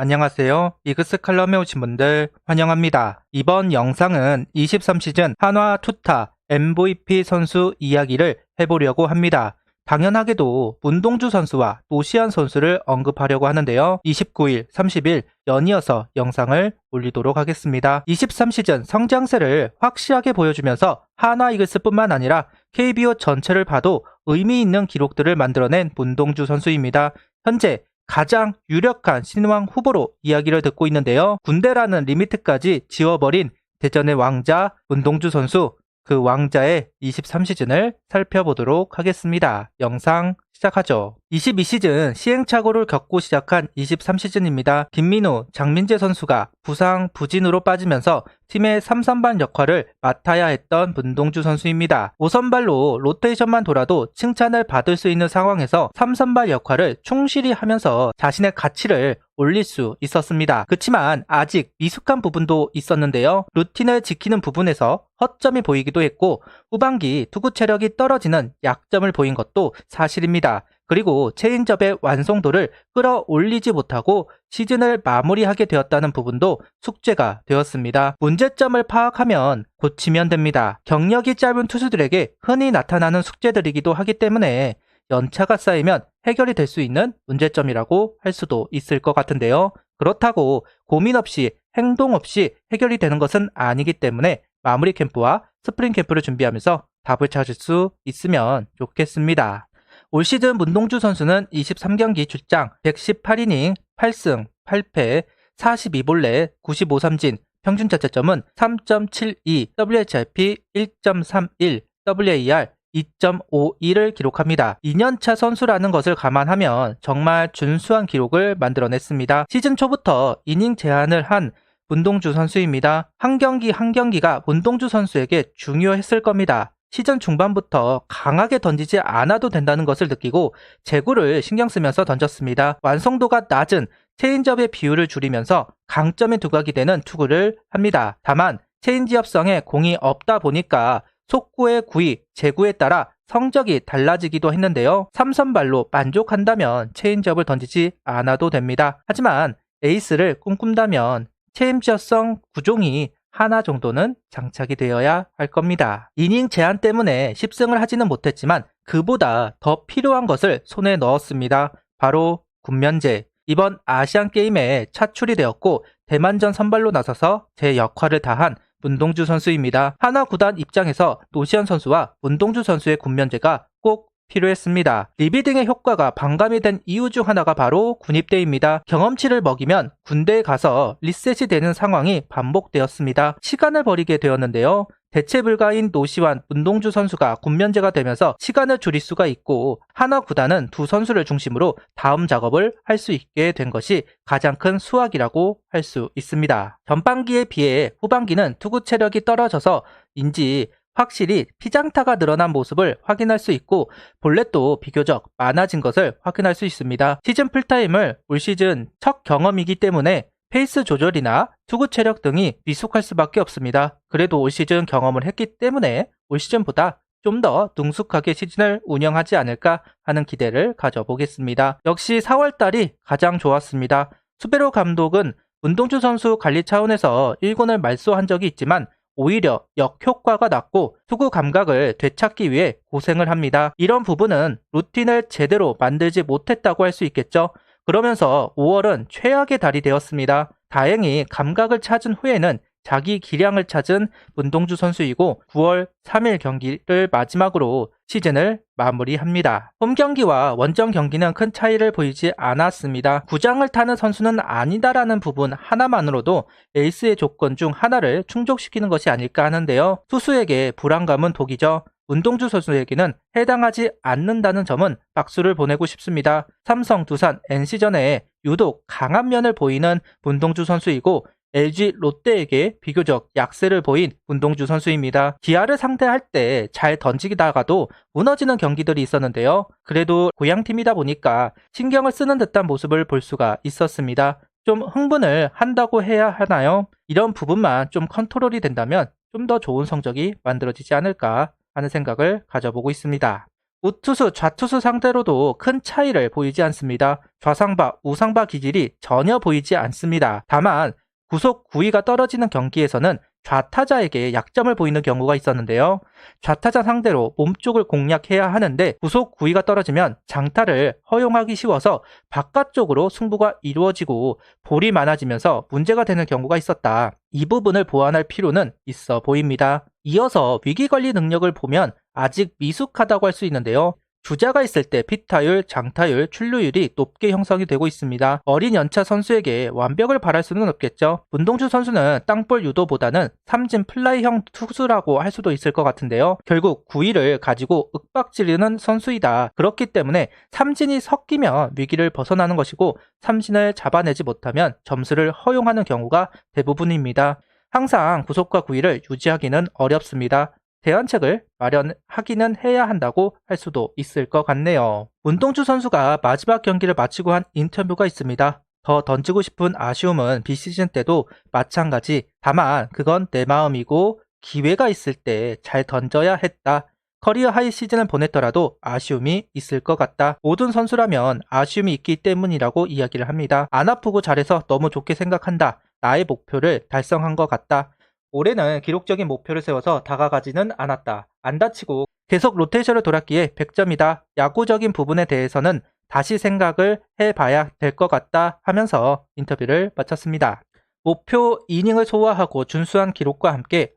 안녕하세요. 이그스 칼럼에 오신 분들 환영합니다. 이번 영상은 23시즌 한화 투타 MVP 선수 이야기를 해보려고 합니다. 당연하게도 문동주 선수와 노시안 선수를 언급하려고 하는데요. 29일, 30일 연이어서 영상을 올리도록 하겠습니다. 23시즌 성장세를 확실하게 보여주면서 한화 이글스뿐만 아니라 KBO 전체를 봐도 의미 있는 기록들을 만들어낸 문동주 선수입니다. 현재 가장 유력한 신왕 후보로 이야기를 듣고 있는데요. 군대라는 리미트까지 지워버린 대전의 왕자 문동주 선수, 그 왕자의 23시즌을 살펴보도록 하겠습니다. 영상 시작하죠. 22시즌 시행착오를 겪고 시작한 23시즌입니다. 김민우, 장민재 선수가 부상, 부진으로 빠지면서 팀의 3선발 역할을 맡아야 했던 문동주 선수입니다. 5선발로 로테이션만 돌아도 칭찬을 받을 수 있는 상황에서 3선발 역할을 충실히 하면서 자신의 가치를 올릴 수 있었습니다. 그렇지만 아직 미숙한 부분도 있었는데요. 루틴을 지키는 부분에서 허점이 보이기도 했고 후반기 투구 체력이 떨어지는 약점을 보인 것도 사실입니다. 그리고 체인지업의 완성도를 끌어올리지 못하고 시즌을 마무리하게 되었다는 부분도 숙제가 되었습니다. 문제점을 파악하면 고치면 됩니다. 경력이 짧은 투수들에게 흔히 나타나는 숙제들이기도 하기 때문에 연차가 쌓이면 해결이 될 수 있는 문제점이라고 할 수도 있을 것 같은데요. 그렇다고 고민 없이 행동 없이 해결이 되는 것은 아니기 때문에 마무리 캠프와 스프링 캠프를 준비하면서 답을 찾을 수 있으면 좋겠습니다. 올 시즌 문동주 선수는 23경기 출장 118이닝 8승 8패 42볼넷 95삼진, 평균 자책점은 3.72, WHIP 1.31, WAR 2.52를 기록합니다. 2년차 선수라는 것을 감안하면 정말 준수한 기록을 만들어냈습니다. 시즌 초부터 이닝 제한을 한 문동주 선수입니다. 한 경기 한 경기가 문동주 선수에게 중요했을 겁니다. 시즌 중반부터 강하게 던지지 않아도 된다는 것을 느끼고 제구를 신경 쓰면서 던졌습니다. 완성도가 낮은 체인지업의 비율을 줄이면서 강점의 두각이 되는 투구를 합니다. 다만 체인지업성에 공이 없다 보니까 속구의 구위, 제구에 따라 성적이 달라지기도 했는데요. 3선발로 만족한다면 체인지업을 던지지 않아도 됩니다. 하지만 에이스를 꿈꾼다면 체인지업성 구종이 하나 정도는 장착이 되어야 할 겁니다. 이닝 제한 때문에 10승을 하지는 못했지만 그보다 더 필요한 것을 손에 넣었습니다. 바로 군면제. 이번 아시안게임에 차출이 되었고 대만전 선발로 나서서 제 역할을 다한 문동주 선수입니다. 한화 구단 입장에서 노시안 선수와 문동주 선수의 군면제가 꼭 필요했습니다. 리비딩의 효과가 반감이 된 이유 중 하나가 바로 군입대입니다. 경험치를 먹이면 군대에 가서 리셋이 되는 상황이 반복되었습니다. 시간을 버리게 되었는데요. 대체 불가인 노시완, 문동주 선수가 군면제가 되면서 시간을 줄일 수가 있고 한화 구단은 두 선수를 중심으로 다음 작업을 할 수 있게 된 것이 가장 큰 수확이라고 할 수 있습니다. 전반기에 비해 후반기는 투구 체력이 떨어져서인지 확실히 피장타가 늘어난 모습을 확인할 수 있고 볼넷도 비교적 많아진 것을 확인할 수 있습니다. 시즌 풀타임을 올 시즌 첫 경험이기 때문에 페이스 조절이나 투구 체력 등이 미숙할 수밖에 없습니다. 그래도 올 시즌 경험을 했기 때문에 올 시즌보다 좀 더 능숙하게 시즌을 운영하지 않을까 하는 기대를 가져보겠습니다. 역시 4월달이 가장 좋았습니다. 수베로 감독은 문동주 선수 관리 차원에서 1군을 말소한 적이 있지만 오히려 역효과가 났고 투구 감각을 되찾기 위해 고생을 합니다. 이런 부분은 루틴을 제대로 만들지 못했다고 할 수 있겠죠. 그러면서 5월은 최악의 달이 되었습니다. 다행히 감각을 찾은 후에는 자기 기량을 찾은 문동주 선수이고 9월 3일 경기를 마지막으로 시즌을 마무리합니다. 홈 경기와 원정 경기는 큰 차이를 보이지 않았습니다. 구장을 타는 선수는 아니다라는 부분 하나만으로도 에이스의 조건 중 하나를 충족시키는 것이 아닐까 하는데요. 투수에게 불안감은 독이죠. 문동주 선수에게는 해당하지 않는다는 점은 박수를 보내고 싶습니다. 삼성, 두산, NC전에 유독 강한 면을 보이는 문동주 선수이고 LG, 롯데에게 비교적 약세를 보인 문동주 선수입니다. 기아를 상대할 때 잘 던지다가도 무너지는 경기들이 있었는데요. 그래도 고향팀이다 보니까 신경을 쓰는 듯한 모습을 볼 수가 있었습니다. 좀 흥분을 한다고 해야 하나요? 이런 부분만 좀 컨트롤이 된다면 좀 더 좋은 성적이 만들어지지 않을까 하는 생각을 가져보고 있습니다. 우투수, 좌투수 상대로도 큰 차이를 보이지 않습니다. 좌상바, 우상바 기질이 전혀 보이지 않습니다. 다만 구속 구위가 떨어지는 경기에서는 좌타자에게 약점을 보이는 경우가 있었는데요. 좌타자 상대로 몸쪽을 공략해야 하는데 구속 구위가 떨어지면 장타를 허용하기 쉬워서 바깥쪽으로 승부가 이루어지고 볼이 많아지면서 문제가 되는 경우가 있었다. 이 부분을 보완할 필요는 있어 보입니다. 이어서 위기관리 능력을 보면 아직 미숙하다고 할 수 있는데요. 주자가 있을 때 피타율, 장타율, 출루율이 높게 형성이 되고 있습니다. 어린 연차 선수에게 완벽을 바랄 수는 없겠죠. 문동주 선수는 땅볼 유도보다는 삼진 플라이형 투수라고 할 수도 있을 것 같은데요. 결국 구위를 가지고 윽박지르는 선수이다. 그렇기 때문에 삼진이 섞이면 위기를 벗어나는 것이고 삼진을 잡아내지 못하면 점수를 허용하는 경우가 대부분입니다. 항상 구속과 구위를 유지하기는 어렵습니다. 대안책을 마련하기는 해야 한다고 할 수도 있을 것 같네요. 문동주 선수가 마지막 경기를 마치고 한 인터뷰가 있습니다. 더 던지고 싶은 아쉬움은 비시즌 때도 마찬가지. 다만 그건 내 마음이고 기회가 있을 때 잘 던져야 했다. 커리어 하이 시즌을 보냈더라도 아쉬움이 있을 것 같다. 모든 선수라면 아쉬움이 있기 때문이라고 이야기를 합니다. 안 아프고 잘해서 너무 좋게 생각한다. 나의 목표를 달성한 것 같다. 올해는 기록적인 목표를 세워서 다가가지는 않았다. 안 다치고 계속 로테이션을 돌았기에 100점이다. 야구적인 부분에 대해서는 다시 생각을 해봐야 될 것 같다 하면서 인터뷰를 마쳤습니다. 목표 이닝을 소화하고 준수한 기록과 함께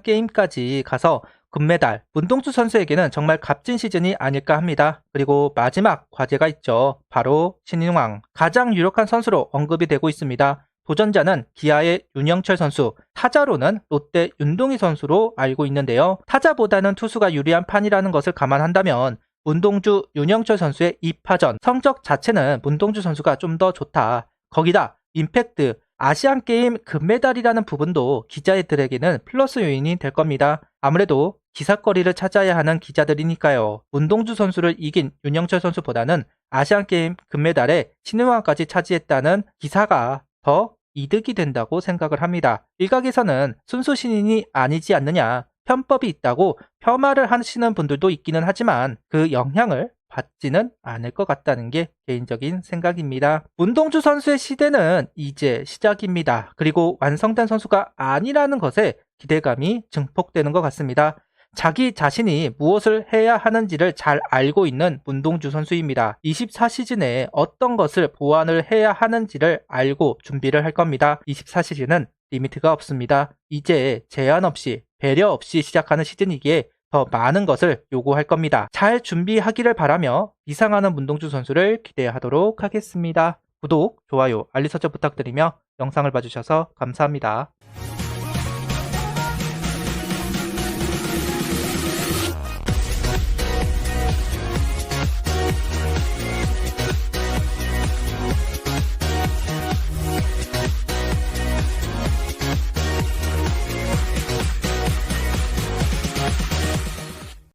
아시안게임까지 가서 금메달, 문동주 선수에게는 정말 값진 시즌이 아닐까 합니다. 그리고 마지막 과제가 있죠. 바로 신인왕. 가장 유력한 선수로 언급이 되고 있습니다. 도전자는 기아의 윤영철 선수, 타자로는 롯데 윤동희 선수로 알고 있는데요. 타자보다는 투수가 유리한 판이라는 것을 감안한다면 문동주, 윤영철 선수의 2파전 성적 자체는 문동주 선수가 좀 더 좋다. 거기다 임팩트, 아시안게임 금메달이라는 부분도 기자들에게는 플러스 요인이 될 겁니다. 아무래도 기사거리를 찾아야 하는 기자들이니까요. 문동주 선수를 이긴 윤영철 선수보다는 아시안게임 금메달에 신인왕까지 차지했다는 기사가 더 이득이 된다고 생각을 합니다. 일각에서는 순수 신인이 아니지 않느냐, 편법이 있다고 폄하를 하시는 분들도 있기는 하지만 그 영향을 받지는 않을 것 같다는 게 개인적인 생각입니다. 문동주 선수의 시대는 이제 시작입니다. 그리고 완성된 선수가 아니라는 것에 기대감이 증폭되는 것 같습니다. 자기 자신이 무엇을 해야 하는지를 잘 알고 있는 문동주 선수입니다. 24시즌에 어떤 것을 보완을 해야 하는지를 알고 준비를 할 겁니다. 24시즌은 리미트가 없습니다. 이제 제한 없이 배려 없이 시작하는 시즌이기에 더 많은 것을 요구할 겁니다. 잘 준비하기를 바라며 이상하는 문동주 선수를 기대하도록 하겠습니다. 구독, 좋아요, 알림 설정 부탁드리며 영상을 봐주셔서 감사합니다.